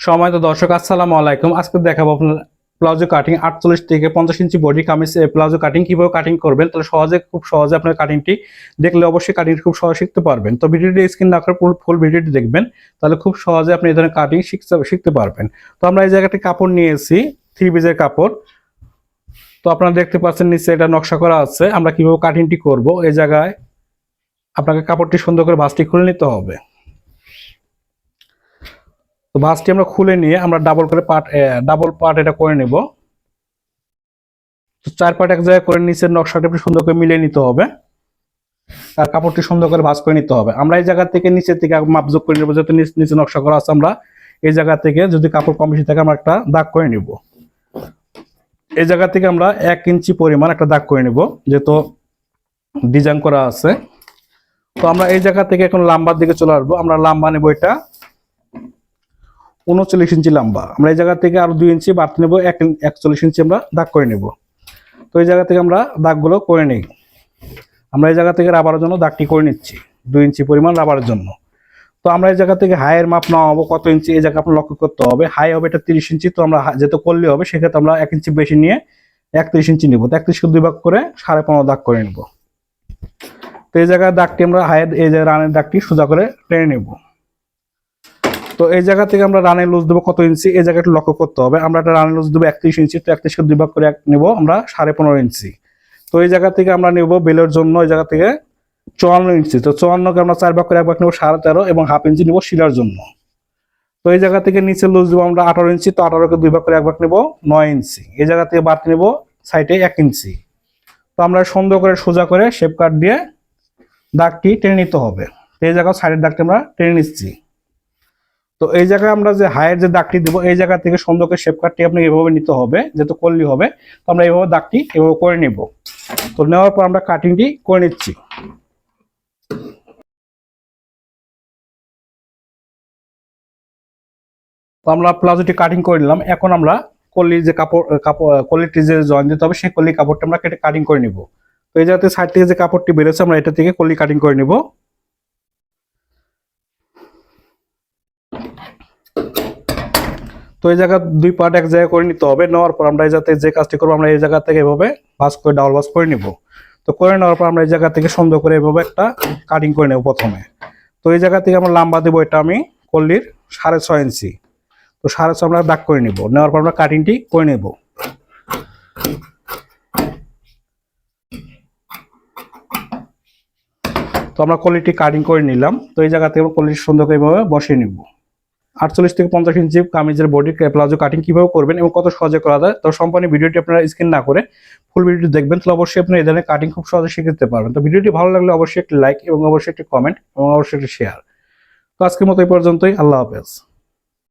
সম্মানিত দর্শক আসসালামু আলাইকুম। আজকে দেখাবো আপনার প্লাজো কাটিং 48 থেকে 50 ইঞ্চি বডি কামিজ প্লাজো কাটিং কিভাবে কাটিং করবেন। তাহলে খুব সহজে আপনার কাটিংটি দেখলে অবশ্যই কাটিং খুব সহজে শিখতে পারবেন। তো ভিডিওটি স্ক্রিন না করে ফুল ভিডিওটি দেখবেন, তাহলে খুব সহজে আপনি এই ধরনের কাটিং শিখতে পারবেন। তো আমরা এই জায়গাটি কাপড় নিয়েছি 3 পিসের কাপড়। তো আপনারা দেখতে পাচ্ছেন নিচে এটা নকশা করা আছে। আমরা কিভাবে কাটিংটি করব, এই জায়গায় আপনাকে কাপড়টি সুন্দর করে ভাঁজটি খুলে নিতে হবে। তো ভাঁজটি আমরা খুলে নিয়ে আমরা ডাবল পার্ট এটা করে নেব। তো 4 পার্ট এক জায়গায় করে নিচের নকশাটা সুন্দর করে মিলিয়ে নিতে হবে, আর কাপড়টি সুন্দর করে ভাঁজ করে নিতে হবে। আমরা এই জায়গা থেকে নিচের থেকে মাপযোগ করে নেবো, যেহেতু নিচে নকশা করা আছে। আমরা এই জায়গা থেকে যদি কাপড় কম বেশি থাকে আমরা একটা দাগ করে নিব। এই জায়গা থেকে আমরা 1 ইঞ্চি পরিমাণ একটা দাগ করে নিব, যেহেতু ডিজাইন করা আছে। তো আমরা এই জায়গা থেকে এখন লম্বার দিকে চলে আসবো। আমরা লম্বা নেব এটা 39 ইঞ্চি লম্বা। আমরা এই জায়গা থেকে আরো 2 ইঞ্চি বাড়তে নেবো, 41 ইঞ্চি আমরা দাগ করে নেব। তো এই জায়গা থেকে আমরা দাগগুলো করে নিই। আমরা এই জায়গা থেকে রাবারের জন্য দাগটি করে নিচ্ছি 2 ইঞ্চি পরিমাণ রাবারের জন্য। তো আমরা এই জায়গা থেকে হাইয়ের মাপ নেওয়া হবো কত ইঞ্চি, এই জায়গা আপনার লক্ষ্য করতে হবে। হাই হবে এটা 30 ইঞ্চি। তো আমরা যেহেতু করলে হবে, সেক্ষেত্রে আমরা 1 ইঞ্চি বেশি নিয়ে 31 ইঞ্চি নিব। 31 কে 2 ভাগ করে 15.5 দাগ করে নেব। তো এই জায়গায় দাগটি আমরা হাইয়ের এই যে রানের দাগটি সোজা করে টেনে নেব। তো এই জায়গা থেকে আমরা রানের লুজ দেবো কত ইঞ্চি, এই জায়গাটা লক্ষ্য করতে হবে। আমরা একটা রানের লুজ দেবো 31 ইঞ্চি। তো 31 কে 2 ভাগ করে নেব আমরা 15.5 ইঞ্চি। তো এই জায়গা থেকে আমরা নেব বেলের জন্য এই জায়গা থেকে 54 ইঞ্চি। তো 54 কে আমরা 4 ভাগ করে 1 ভাগ নেব 13.5 এবং হাফ ইঞ্চি নেব শিলার জন্য। তো এই জায়গা থেকে নিচে লুজ দেবো আমরা 18 ইঞ্চি। তো 18 কে 2 ভাগ করে 1 ভাগ নেব 9 ইঞ্চি। এই জায়গা থেকে বাড়তি নেব সাইডে 1 ইঞ্চি। তো আমরা সুন্দর করে সোজা করে শেপ কাট দিয়ে দাগটি টেনে নিতে হবে। তো এই জায়গায় সাইডের দাগটি আমরা টেনে নিচ্ছি। তো এই জায়গায় আমরা যে হাইয়ের যে দাগটি দেবো, এই জায়গা থেকে সুন্দর করে শেপ কাটটি আপনাকে এভাবে নিতে হবে, যেহেতু করলি হবে। তো আমরা এইভাবে দাগটি এভাবে করে নেব। তো নেওয়ার পর আমরা কাটিংটি করে নিচ্ছি। তো আমরা প্লাজোটি কাটিং করে নিলাম। এখন আমরা কলির যে কলিটি যে জয়েন দিতে হবে, সেই কলি কাপড়টা আমরা কেটে কাটিং করে নিব। তো এই জায়গাতে সাইড থেকে যে কাপড়টি বেরোচ্ছে, আমরা এটা থেকে কলি কাটিং করে নিব। তো এই জায়গা 2 পার্ট এক জায়গায় করে নিতে হবে। নেওয়ার পর আমরা এই যাতে যে কাজটি করবো, আমরা এই জায়গা থেকে এভাবে ভাঁজ করে ডাবল ভাঁজ করে নিব। তো করে নেওয়ার পর আমরা এই জায়গা থেকে সুন্দর করে এভাবে একটা কাটিং করে নেব প্রথমে। তো এই জায়গা থেকে আমরা লম্বা দেবো এটা আমি কলির 6.5 ইঞ্চি। তো 6.5 আমরা দাগ করে নিব। নেওয়ার পর আমরা কাটিংটি করে নেব। তো আমরা কলিটি কাটিং করে নিলাম। তো এই জায়গা থেকে কলিটি সুন্দর করে এভাবে বসিয়ে নিব। 48 থেকে 50 ইঞ্চি কামিজের বডি প্লাজো কাটিং কিভাবে করবেন এবং কত সহজে করা যায়, তো সম্পূর্ণ ভিডিওটি আপনারা স্ক্রিন না করে ফুল ভিডিওটি দেখবেন। তাহলে অবশ্যই আপনি এই ধরনের কাটিং খুব সহজে শিখতে পারবেন। তো ভিডিওটি ভালো লাগলে অবশ্যই একটি লাইক এবং অবশ্যই একটি কমেন্ট এবং অবশ্যই একটি শেয়ার। তো আজকের মতো এই পর্যন্তই। আল্লাহ হাফেজ।